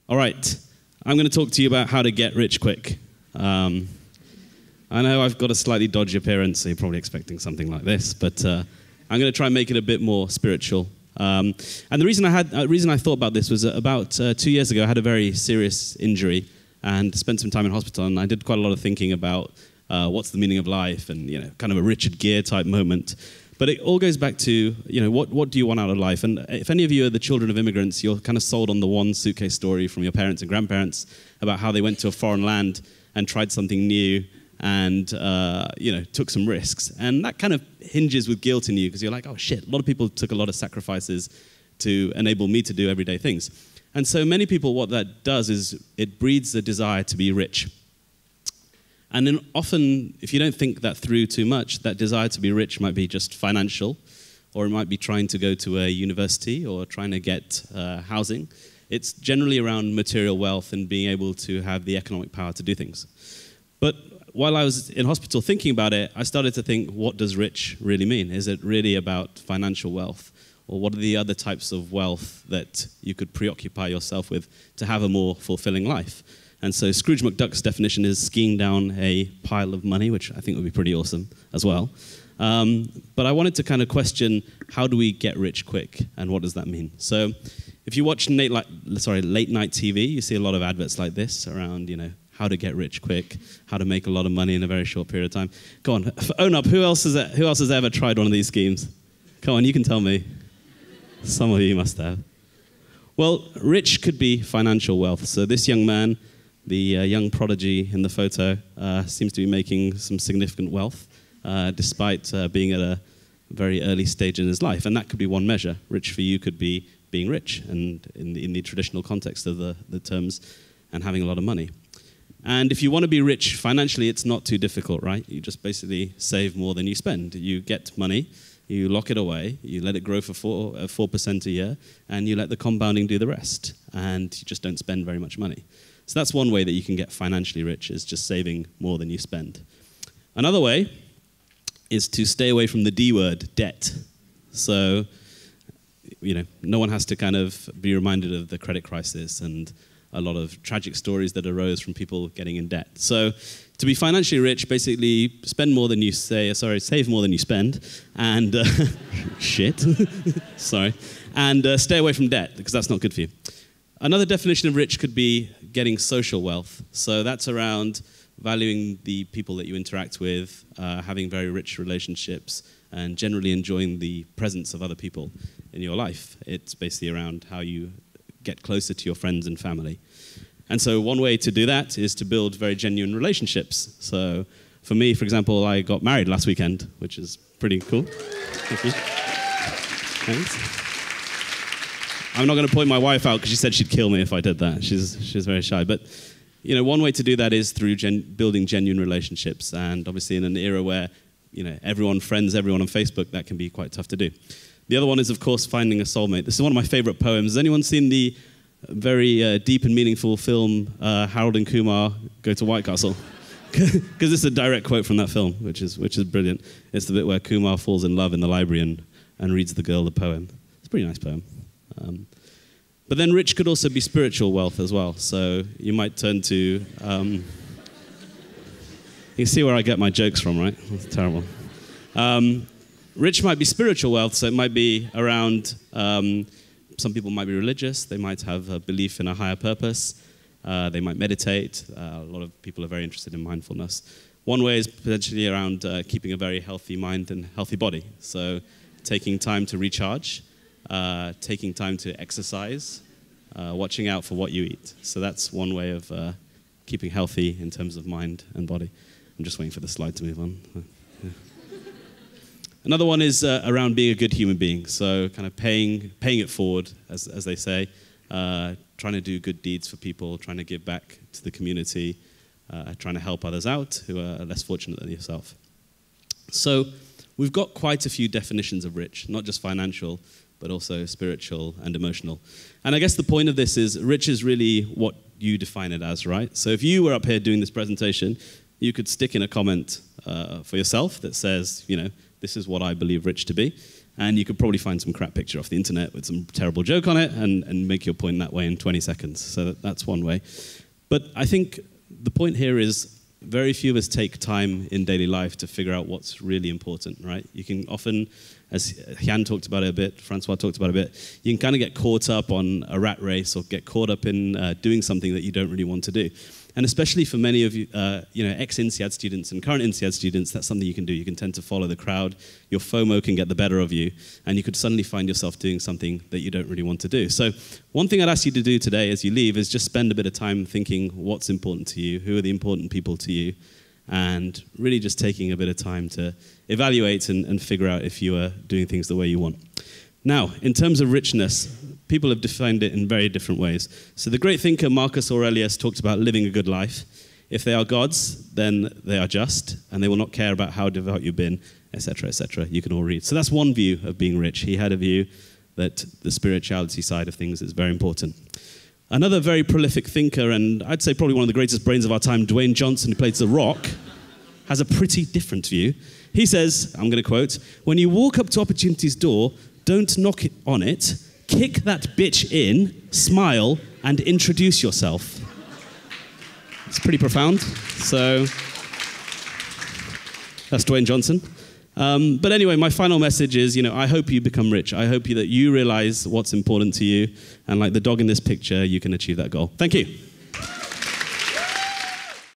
All right, I'm going to talk to you about how to get rich quick. I know I've got a slightly dodgy appearance, so you're probably expecting something like this, but I'm going to try and make it a bit more spiritual. And the reason I thought about this was about 2 years ago. I had a very serious injury and spent some time in hospital, and I did quite a lot of thinking about what's the meaning of life, and kind of a Richard Gere type moment. But it all goes back to, what do you want out of life? And if any of you are the children of immigrants, you're kind of sold on the one suitcase story from your parents and grandparents about how they went to a foreign land and tried something new and, took some risks. And that kind of hinges with guilt in you because you're like, oh, shit, a lot of people took a lot of sacrifices to enable me to do everyday things. And so many people, what that does is it breeds a desire to be rich. And then often, if you don't think that through too much, that desire to be rich might be just financial, or it might be trying to go to a university or trying to get housing. It's generally around material wealth and being able to have the economic power to do things. But while I was in hospital thinking about it, I started to think, what does rich really mean? Is it really about financial wealth? Or what are the other types of wealth that you could preoccupy yourself with to have a more fulfilling life? And so Scrooge McDuck's definition is skiing down a pile of money, which I think would be pretty awesome as well. But I wanted to kind of question, how do we get rich quick, and what does that mean? So if you watch late night TV, you see a lot of adverts like this around, how to get rich quick, how to make a lot of money in a very short period of time. Go on, own up. Who else has ever tried one of these schemes? Come on, you can tell me. Some of you must have. Well, rich could be financial wealth. So this young man, the young prodigy in the photo, seems to be making some significant wealth, despite being at a very early stage in his life. And that could be one measure. Rich for you could be being rich, and in the traditional context of the terms, and having a lot of money. And if you want to be rich financially, it's not too difficult, right? You just basically save more than you spend. You get money, you lock it away, you let it grow for 4% a year, and you let the compounding do the rest. And you just don't spend very much money. So that's one way that you can get financially rich, is just saving more than you spend. Another way is to stay away from the D word, debt. So, no one has to kind of be reminded of the credit crisis and a lot of tragic stories that arose from people getting in debt. So to be financially rich, basically save more than you spend, and and stay away from debt, because that's not good for you. Another definition of rich could be getting social wealth. So that's around valuing the people that you interact with, having very rich relationships, and generally enjoying the presence of other people in your life. It's basically around how you get closer to your friends and family. And so one way to do that is to build very genuine relationships. So for me, for example, I got married last weekend, which is pretty cool. Thank you. Thanks. I'm not going to point my wife out because she said she'd kill me if I did that. She's very shy. But one way to do that is through building genuine relationships. And obviously in an era where everyone friends everyone on Facebook, that can be quite tough to do. The other one is, of course, finding a soulmate. This is one of my favorite poems. Has anyone seen the very deep and meaningful film Harold and Kumar Go to White Castle? Because this is a direct quote from that film, which is brilliant. It's the bit where Kumar falls in love in the library and reads the girl the poem. It's a pretty nice poem. But then rich could also be spiritual wealth as well. So you might turn to... you see where I get my jokes from, right? That's terrible. Rich might be spiritual wealth, so it might be around, some people might be religious, they might have a belief in a higher purpose, they might meditate. A lot of people are very interested in mindfulness. One way is potentially around keeping a very healthy mind and healthy body. So taking time to recharge, taking time to exercise, watching out for what you eat. So that's one way of keeping healthy in terms of mind and body. I'm just waiting for the slide to move on. Yeah. Another one is around being a good human being, so kind of paying it forward, as they say, trying to do good deeds for people, trying to give back to the community, trying to help others out who are less fortunate than yourself. So we've got quite a few definitions of rich, not just financial, but also spiritual and emotional. And I guess the point of this is rich is really what you define it as, right? So if you were up here doing this presentation, you could stick in a comment for yourself that says, this is what I believe rich to be. And you could probably find some crap picture off the internet with some terrible joke on it and make your point that way in 20 seconds. So that's one way. But I think the point here is very few of us take time in daily life to figure out what's really important, right? You can often, as Jan talked about it a bit, Francois talked about it a bit, you can kind of get caught up on a rat race or get caught up in doing something that you don't really want to do. And especially for many of you, ex-INSEAD students and current INSEAD students, that's something you can do. You can tend to follow the crowd. Your FOMO can get the better of you, and you could suddenly find yourself doing something that you don't really want to do. So one thing I'd ask you to do today as you leave is just spend a bit of time thinking what's important to you, who are the important people to you, and really just taking a bit of time to evaluate and figure out if you are doing things the way you want. Now, in terms of richness, people have defined it in very different ways. So the great thinker Marcus Aurelius talked about living a good life. If they are gods, then they are just, and they will not care about how devout you've been, etc., etc. You can all read. So that's one view of being rich. He had a view that the spirituality side of things is very important. Another very prolific thinker, and I'd say probably one of the greatest brains of our time, Dwayne Johnson, who plays The Rock, has a pretty different view. He says, I'm going to quote, "When you walk up to opportunity's door, don't knock on it, kick that bitch in, smile, and introduce yourself." It's pretty profound. So that's Dwayne Johnson. But anyway, my final message is, I hope you become rich. I hope that you realize what's important to you, and like the dog in this picture, you can achieve that goal. Thank you.